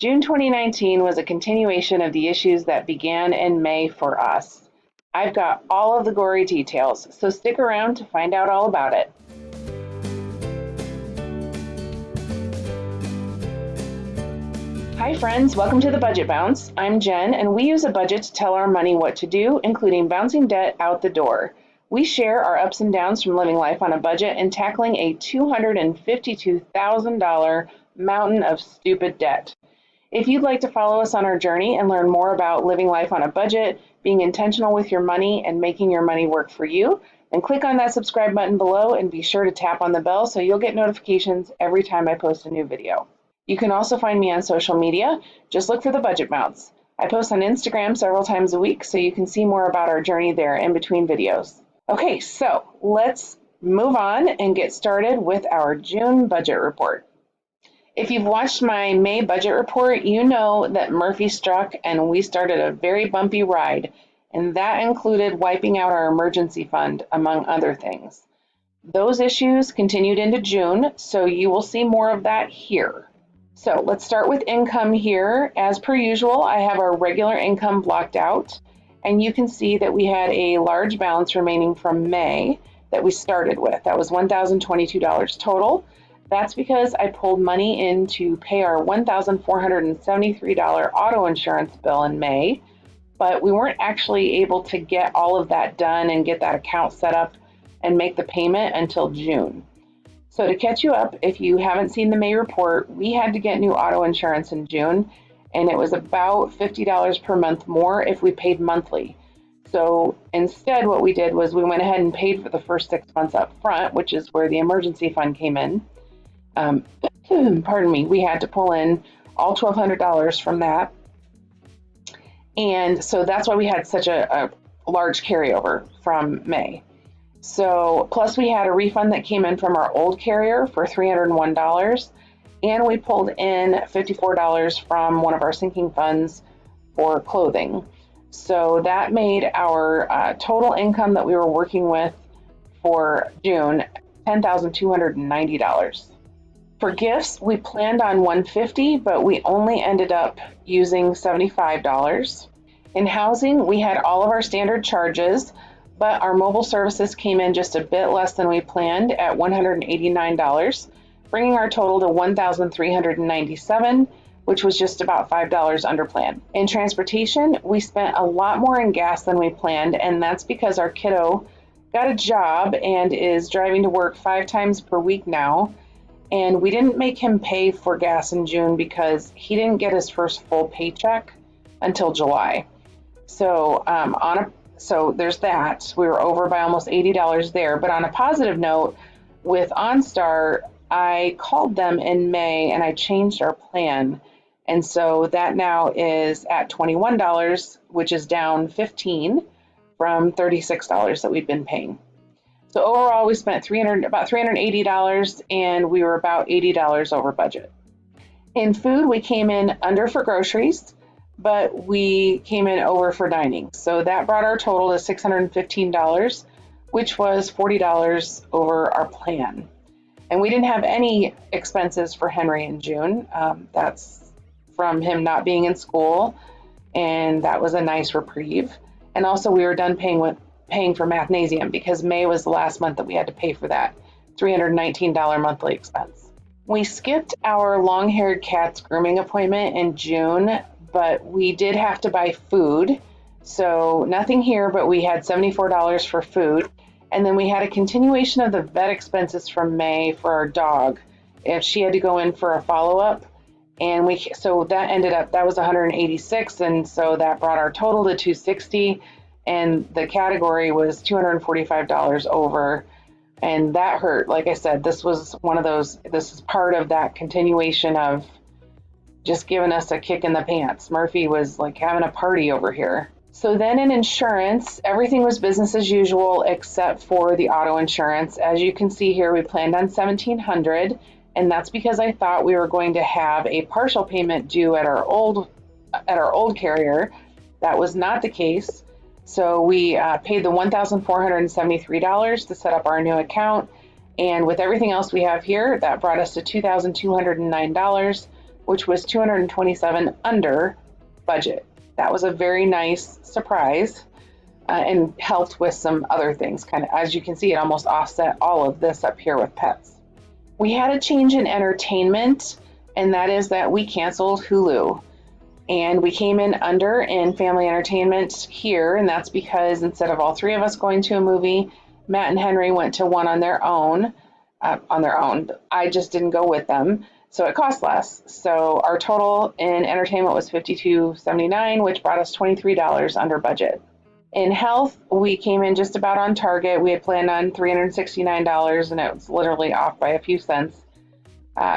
June 2019 was a continuation of the issues that began in May for us. I've got all of the gory details, so stick around to find out all about it. Hi friends, welcome to the Budget Bounce. I'm Jen, and we use a budget to tell our money what to do, including bouncing debt out the door. We share our ups and downs from living life on a budget and tackling a $252,000 mountain of stupid debt. If you'd like to follow us on our journey and learn more about living life on a budget, being intentional with your money, and making your money work for you, then click on that subscribe button below and be sure to tap on the bell so you'll get notifications every time I post a new video. You can also find me on social media. Just look for the Budget Bounce. I post on Instagram several times a week so you can see more about our journey there in between videos. Okay, so let's move on and get started with our June budget report. If you've watched my May budget report, you know that Murphy struck and we started a very bumpy ride, and that included wiping out our emergency fund, among other things. Those issues continued into June, so you will see more of that here. So let's start with income here. As per usual, I have our regular income blocked out, and you can see that we had a large balance remaining from May that we started with. That was $1,022 total. That's because I pulled money in to pay our $1,473 auto insurance bill in May, but we weren't actually able to get all of that done and get that account set up and make the payment until June. So to catch you up, if you haven't seen the May report, we had to get new auto insurance in June, and it was about $50 per month more if we paid monthly. So instead, what we did was we went ahead and paid for the first 6 months up front, which is where the emergency fund came in. Pardon me, we had to pull in all $1,200 from that. And so that's why we had such a large carryover from May. So plus we had a refund that came in from our old carrier for $301, and we pulled in $54 from one of our sinking funds for clothing. So that made our total income that we were working with for June $10,290. For gifts, we planned on $150, but we only ended up using $75. In housing, we had all of our standard charges, but our mobile services came in just a bit less than we planned at $189, bringing our total to $1,397, which was just about $5 under plan. In transportation, we spent a lot more in gas than we planned, and that's because our kiddo got a job and is driving to work 5 times per week now, and we didn't make him pay for gas in June because he didn't get his first full paycheck until July. So So there's that. We were over by almost $80 there. But on a positive note, with OnStar, I called them in May and I changed our plan. And so that now is at $21, which is down $15 from $36 that we've been paying. So overall, we spent about $380, and we were about $80 over budget. In food, we came in under for groceries, but we came in over for dining. So that brought our total to $615, which was $40 over our plan. And we didn't have any expenses for Henry in June. That's from him not being in school, and that was a nice reprieve. And also we were done paying for Mathnasium because May was the last month that we had to pay for that $319 monthly expense. We skipped our long-haired cat's grooming appointment in June, but we did have to buy food. So nothing here, but we had $74 for food. And then we had a continuation of the vet expenses from May for our dog. If she had to go in for a follow-up, and so that ended up, that was $186, and so that brought our total to $260, and the category was $245 over, and that hurt. Like I said, this was one of those, this is part of that continuation of just giving us a kick in the pants. Murphy was like having a party over here. So then in insurance, everything was business as usual except for the auto insurance. As you can see here, we planned on $1,700, and that's because I thought we were going to have a partial payment due at our old carrier. That was not the case. So we paid the $1,473 to set up our new account, and with everything else we have here, that brought us to $2,209, which was $227 under budget. That was a very nice surprise and helped with some other things. Kind of, as you can see, it almost offset all of this up here with pets. We had a change in entertainment, and that is that we canceled Hulu. And we came in under in family entertainment here, and that's because instead of all three of us going to a movie, Matt and Henry went to one on their own. I just didn't go with them, so it cost less. So our total in entertainment was $52.79, which brought us $23 under budget. In health, we came in just about on target. We had planned on $369, and it was literally off by a few cents.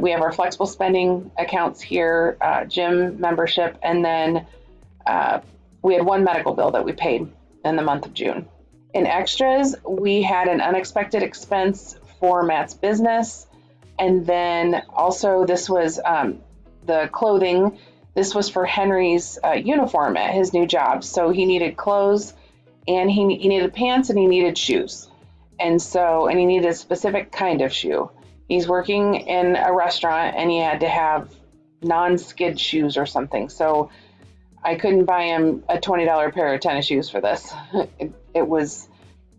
We have our flexible spending accounts here, gym membership, and then we had one medical bill that we paid in the month of June. In extras, we had an unexpected expense for Matt's business, and then also this was the clothing. This was for Henry's uniform at his new job. So he needed clothes, and he needed pants, and he needed shoes. And he needed a specific kind of shoe. He's working in a restaurant, and he had to have non-skid shoes or something. So I couldn't buy him a $20 pair of tennis shoes for this.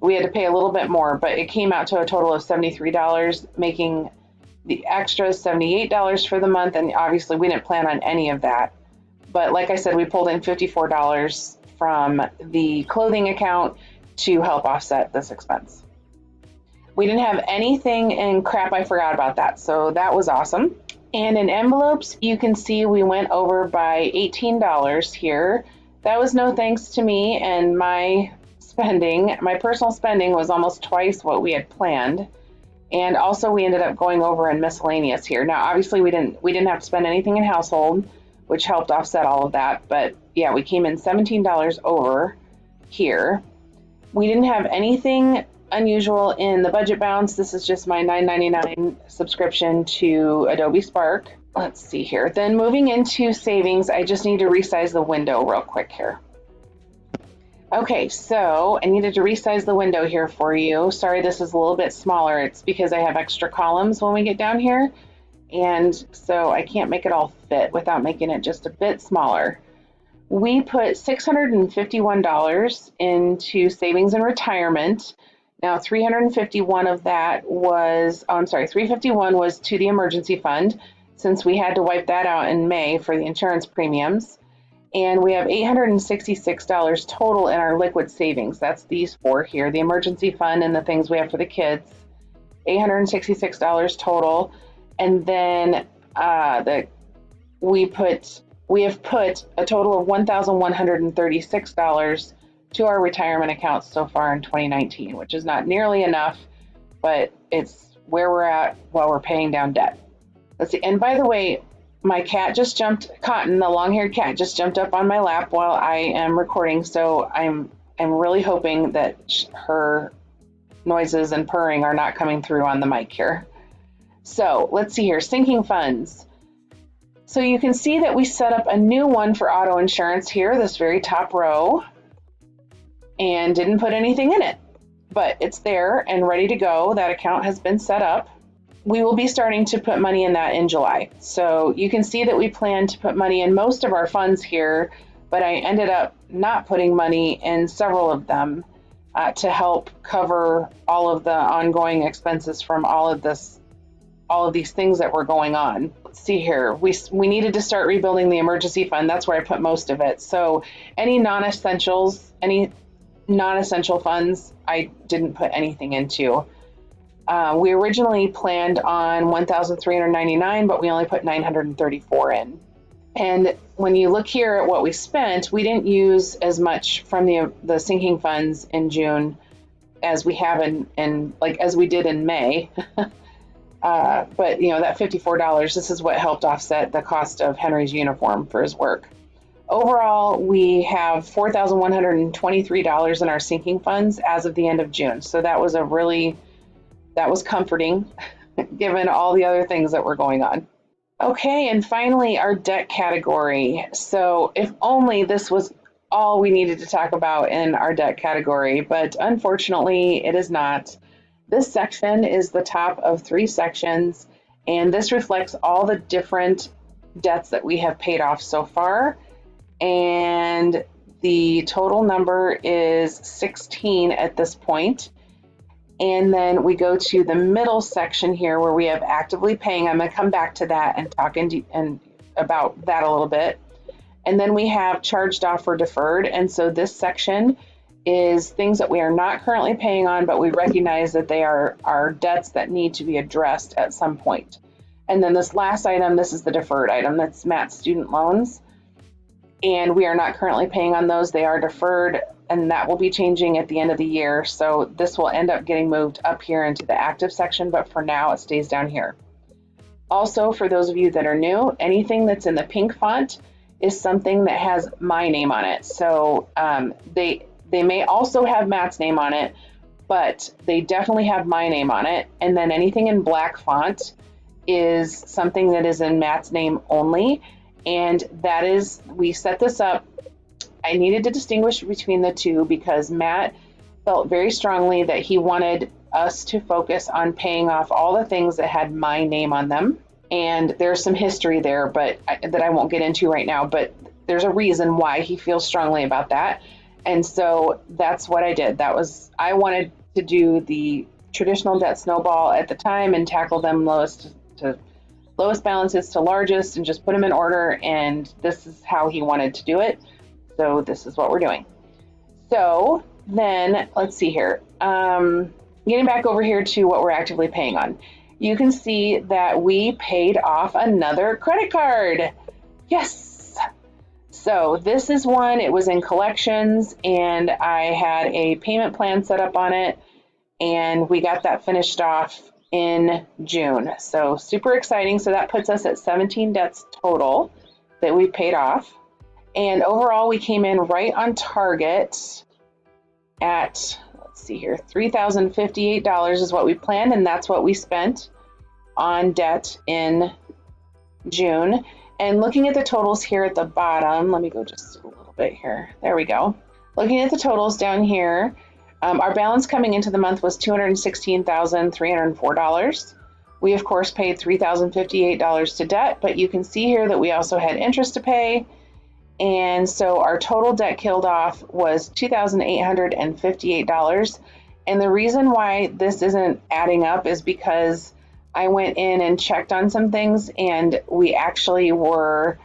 We had to pay a little bit more, but it came out to a total of $73, making the extras $78 for the month. And obviously we didn't plan on any of that. But like I said, we pulled in $54 from the clothing account to help offset this expense. We didn't have anything in crap. I forgot about that. So that was awesome. And in envelopes, you can see we went over by $18 here. That was no thanks to me, and my personal spending was almost twice what we had planned. And also we ended up going over in miscellaneous here. Now, obviously we didn't have to spend anything in household, which helped offset all of that. But yeah, we came in $17 over here. We didn't have anything unusual in the budget bounce. This is just my $9.99 subscription to Adobe Spark. Let's see here. Then moving into savings, I just need to resize the window real quick here. Okay, so I needed to resize the window here for you. Sorry, this is a little bit smaller. It's because I have extra columns when we get down here, and so I can't make it all fit without making it just a bit smaller. We put $651 into savings and retirement. Now, 351 of that was, $351 was to the emergency fund, since we had to wipe that out in May for the insurance premiums. And we have $866 total in our liquid savings. That's these four here, the emergency fund and the things we have for the kids. $866 total. And then we have put a total of $1,136 to our retirement accounts so far in 2019, which is not nearly enough, but it's where we're at while we're paying down debt. Let's see. And by the way, my cat just jumped, Cotton, the long-haired cat, just jumped up on my lap while I am recording. So I'm really hoping that her noises and purring are not coming through on the mic here. So let's see here, sinking funds. So you can see that we set up a new one for auto insurance here, this very top row, and didn't put anything in it, but it's there and ready to go. That account has been set up. We will be starting to put money in that in July. So you can see that we plan to put money in most of our funds here, but I ended up not putting money in several of them to help cover all of the ongoing expenses from all of these things that were going on. Let's see here. We needed to start rebuilding the emergency fund. That's where I put most of it. So any non-essential funds, I didn't put anything into. We originally planned on $1,399, but we only put $934 in. And when you look here at what we spent, we didn't use as much from the sinking funds in June as we have as we did in May. But that $54, this is what helped offset the cost of Henry's uniform for his work. Overall, we have $4,123 in our sinking funds as of the end of June. So that was comforting given all the other things that were going on. Okay, and finally, our debt category. So if only this was all we needed to talk about in our debt category, but unfortunately it is not. This section is the top of 3 sections, and this reflects all the different debts that we have paid off so far, and the total number is 16 at this point. And then we go to the middle section here where we have actively paying. I'm going to come back to that and talk about that a little bit. And then we have charged off or deferred. And so this section is things that we are not currently paying on, but we recognize that they are debts that need to be addressed at some point. And then this last item, this is the deferred item. That's Matt's student loans. And we are not currently paying on those. They are deferred, and that will be changing at the end of the year. So this will end up getting moved up here into the active section, but for now it stays down here. Also, for those of you that are new, anything that's in the pink font is something that has my name on it. So they may also have Matt's name on it, but they definitely have my name on it. And then anything in black font is something that is in Matt's name only. And that is, we set this up. I needed to distinguish between the two because Matt felt very strongly that he wanted us to focus on paying off all the things that had my name on them. And there's some history there, but that I won't get into right now, but there's a reason why he feels strongly about that. And so that's what I did. I wanted to do the traditional debt snowball at the time and tackle them lowest balances to largest and just put them in order. And this is how he wanted to do it. So this is what we're doing. So then let's see here. Getting back over here to what we're actively paying on. You can see that we paid off another credit card. Yes. So this is one, it was in collections and I had a payment plan set up on it and we got that finished off in June. So super exciting. So that puts us at 17 debts total that we paid off. And overall, we came in right on target at, let's see here, $3,058 is what we planned, and that's what we spent on debt in June. And looking at the totals here at the bottom, let me go just a little bit here. There we go. Looking at the totals down here, our balance coming into the month was $216,304. We, of course, paid $3,058 to debt, but you can see here that we also had interest to pay. And so our total debt killed off was $2,858. And the reason why this isn't adding up is because I went in and checked on some things and we actually were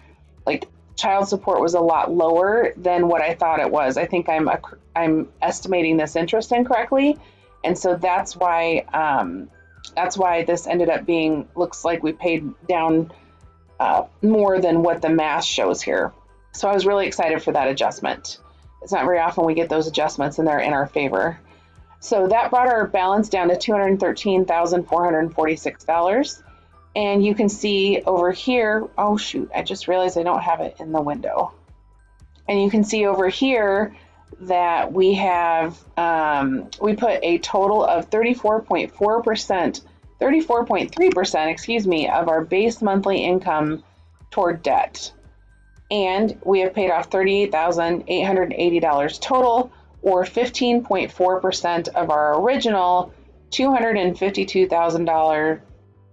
like, child support was a lot lower than what I thought it was. I think I'm estimating this interest incorrectly. And so that's why this ended up being, looks like we paid down more than what the math shows here. So I was really excited for that adjustment. It's not very often we get those adjustments and they're in our favor. So that brought our balance down to $213,446. And you can see over here, oh shoot, I just realized I don't have it in the window. And you can see over here that we have, we put a total of 34.3%, of our base monthly income toward debt. And we have paid off $38,880 total, or 15.4% of our original $252,000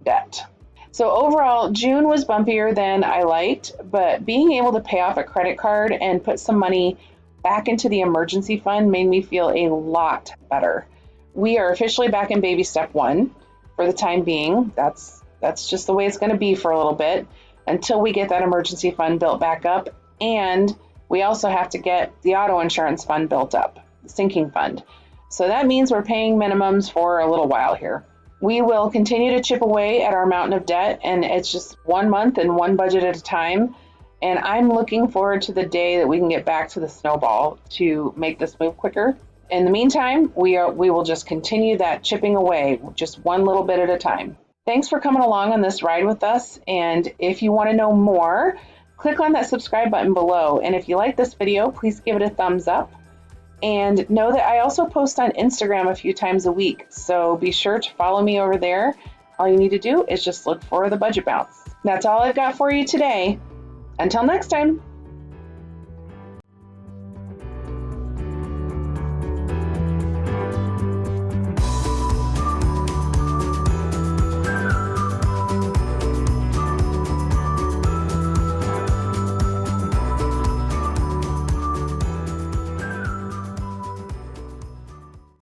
debt. So overall, June was bumpier than I liked, but being able to pay off a credit card and put some money back into the emergency fund made me feel a lot better. We are officially back in baby step 1 for the time being. That's just the way it's going to be for a little bit until we get that emergency fund built back up. And we also have to get the auto insurance fund built up, the sinking fund. So that means we're paying minimums for a little while here. We will continue to chip away at our mountain of debt, and it's just 1 month and one budget at a time. And I'm looking forward to the day that we can get back to the snowball to make this move quicker. In the meantime, we will just continue that chipping away, just one little bit at a time. Thanks for coming along on this ride with us. And if you want to know more, click on that subscribe button below. And if you like this video, please give it a thumbs up. And know that I also post on Instagram a few times a week. So be sure to follow me over there. All you need to do is just look for the Budget Bounce. That's all I've got for you today. Until next time.